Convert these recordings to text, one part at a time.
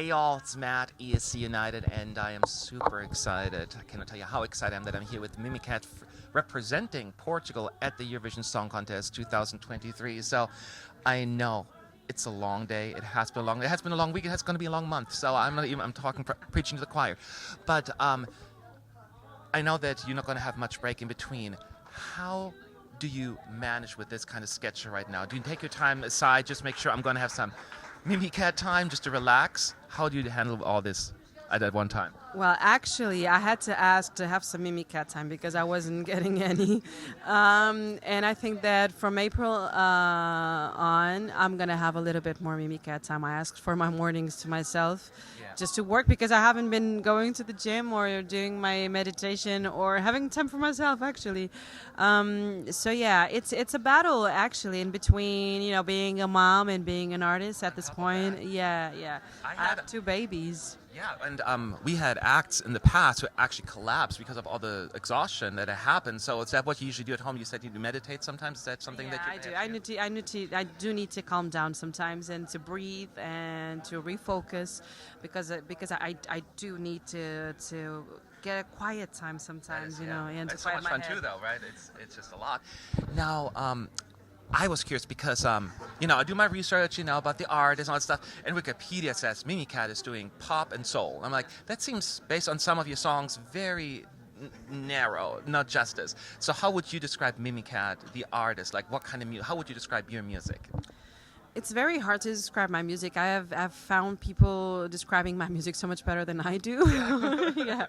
Hey all, it's Matt, ESC United, and I am super excited. I cannot tell you how excited I am that I'm here with Mimicat representing Portugal at the Eurovision Song Contest 2023. So I know it's a long day. It has been a long day. It has been a long week. It's going to be a long month. So I'm talking, preaching to the choir. But I know that you're not going to have much break in between. How do you manage with this kind of schedule right now? Do you take your time aside, just make sure I'm going to have some Mimicat time just to relax? How do you handle all this at one time? Well, actually, I had to ask to have some Mimicat time because I wasn't getting any. And I think that from April on, I'm going to have a little bit more Mimicat time. I asked for my mornings to myself just to work because I haven't been going to the gym or doing my meditation or having time for myself, actually. So, yeah, it's a battle, actually, in between, being a mom and being an artist at this point. Yeah. I have two babies. Yeah, and we had acts in the past who actually collapsed because of all the exhaustion that happened. So is that what you usually do at home? You said you do meditate sometimes. Is that something that you do? I do need to calm down sometimes and to breathe and to refocus because I do need to get a quiet time sometimes, and it's to so much quiet my fun head. too, though, right? It's just a lot. Now, I was curious because, I do my research, about the artists and all that stuff, and Wikipedia says Mimicat is doing pop and soul. I'm like, that seems, based on some of your songs, very narrow, not justice. So how would you describe Mimicat, the artist? Like, what kind of how would you describe your music? It's very hard to describe my music. I've found people describing my music so much better than I do. Yeah.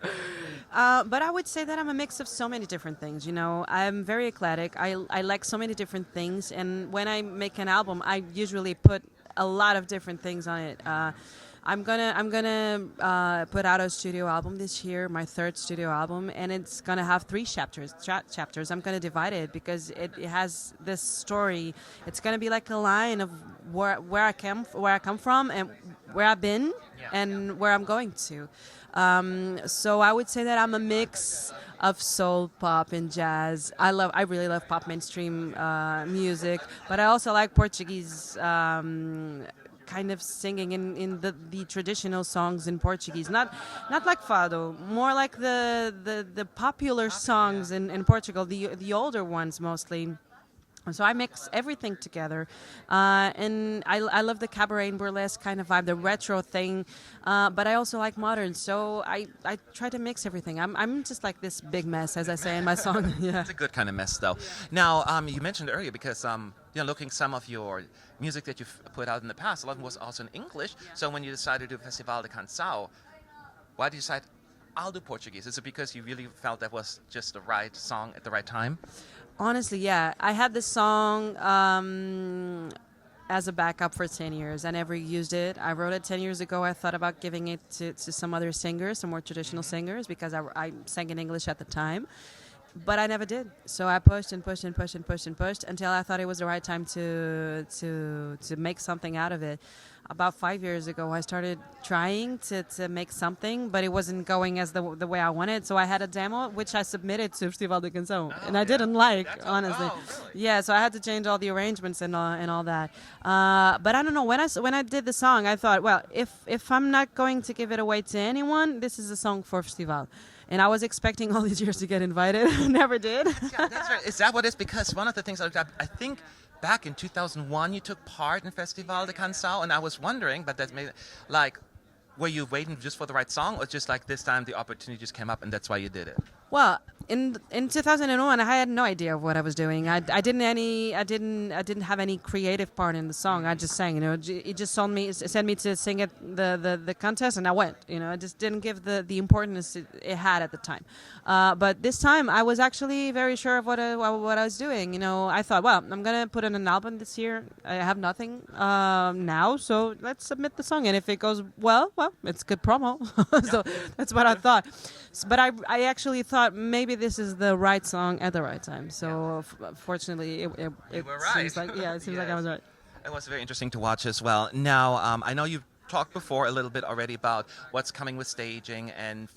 But I would say that I'm a mix of so many different things. I'm very eclectic. I like so many different things. And when I make an album, I usually put a lot of different things on it. I'm gonna put out a studio album this year, my third studio album, and it's gonna have 3 chapters. I'm gonna divide it because it has this story. It's gonna be like a line of where I come from and where I've been and where I'm going to. So I would say that I'm a mix of soul, pop, and jazz. I really love pop mainstream music, but I also like Portuguese. Kind of singing in the traditional songs in Portuguese, not like fado, more like the popular songs in Portugal, the older ones mostly. So I mix everything together, and I love the cabaret and burlesque kind of vibe, the retro thing, but I also like modern. So I try to mix everything. I'm just like this big mess, as I say in my song. Yeah, It's a good kind of mess, though. Now, you mentioned earlier because looking some of your music that you've put out in the past, a lot of it was also in English. So when you decided to do Festival de Canção, why did you decide I'll do Portuguese? Is it because you really felt that was just the right song at the right time? Honestly, yeah. I had this song as a backup for 10 years. I never used it. I wrote it 10 years ago. I thought about giving it to some other singers, some more traditional singers, because I sang in English at the time. But I never did. So I pushed and pushed and pushed and pushed and pushed until I thought it was the right time to make something out of it. About 5 years ago, I started trying to make something, but it wasn't going as the way I wanted. So I had a demo, which I submitted to Festival de Canção, and I didn't like, honestly. Really? Yeah, so I had to change all the arrangements and all that. But I don't know. When I did the song, I thought, well, if I'm not going to give it away to anyone, this is a song for Festival. And I was expecting all these years to get invited. Never did. Yeah, that's right. Is that what it is? Because one of the things I think back in 2001 you took part in Festival de Canção, and I was wondering, but that's maybe like, were you waiting just for the right song, or just like this time the opportunity just came up and that's why you did it? Well, in 2001, I had no idea of what I was doing. I didn't have any creative part in the song. I just sang. It just sent me to sing at the contest, and I went. I just didn't give the importance it had at the time. But this time, I was actually very sure of what I was doing. I thought, well, I'm gonna put in an album this year. I have nothing now, so let's submit the song. And if it goes well, it's good promo. So that's what I thought. But I actually thought maybe this is the right song at the right time. So fortunately, it were right. seems like I was right. It was very interesting to watch as well. Now, I know you've talked before a little bit already about what's coming with staging, and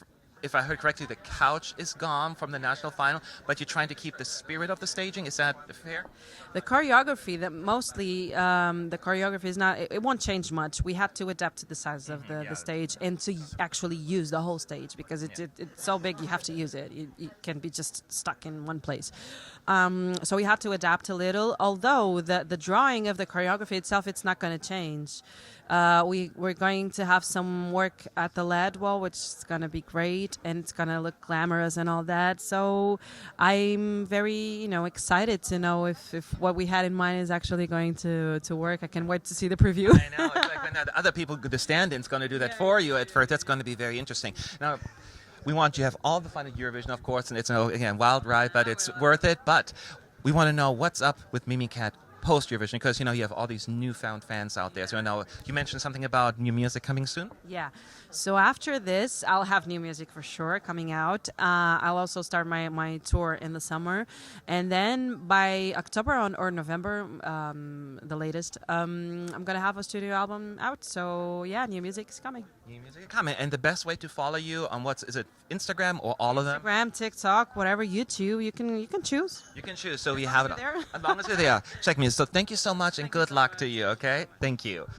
if I heard correctly, the couch is gone from the national final, but you're trying to keep the spirit of the staging. Is that fair? The choreography, that mostly the choreography is not. It won't change much. We had to adapt to the size of the stage and to actually use the whole stage because it's so big. You have to use it. You can't be just stuck in one place. So we had to adapt a little. Although the drawing of the choreography itself, it's not going to change. We're going to have some work at the lead wall, which is going to be great, and it's going to look glamorous and all that. So I'm very, excited to know if what we had in mind is actually going to work. I can't wait to see the preview. I know. It's like when the other people, the stand-ins, going to do that for you at first. That's going to be very interesting. Now, we want you to have all the fun at Eurovision, of course, and it's again wild ride, but it's worth it. But we want to know what's up with Mimicat post Eurovision, because you have all these newfound fans out there. So I know you mentioned something about new music coming soon. Yeah. So after this, I'll have new music for sure coming out. I'll also start my tour in the summer, and then by October or November, the latest, I'm gonna have a studio album out. So yeah, new music is coming. New music is coming, and the best way to follow you on is it Instagram or all of them? Instagram, TikTok, whatever, YouTube. You can choose. You can choose. So we have it There. as long as you're there. Check me. So thank you so much, and good luck to you. Okay. Thank you.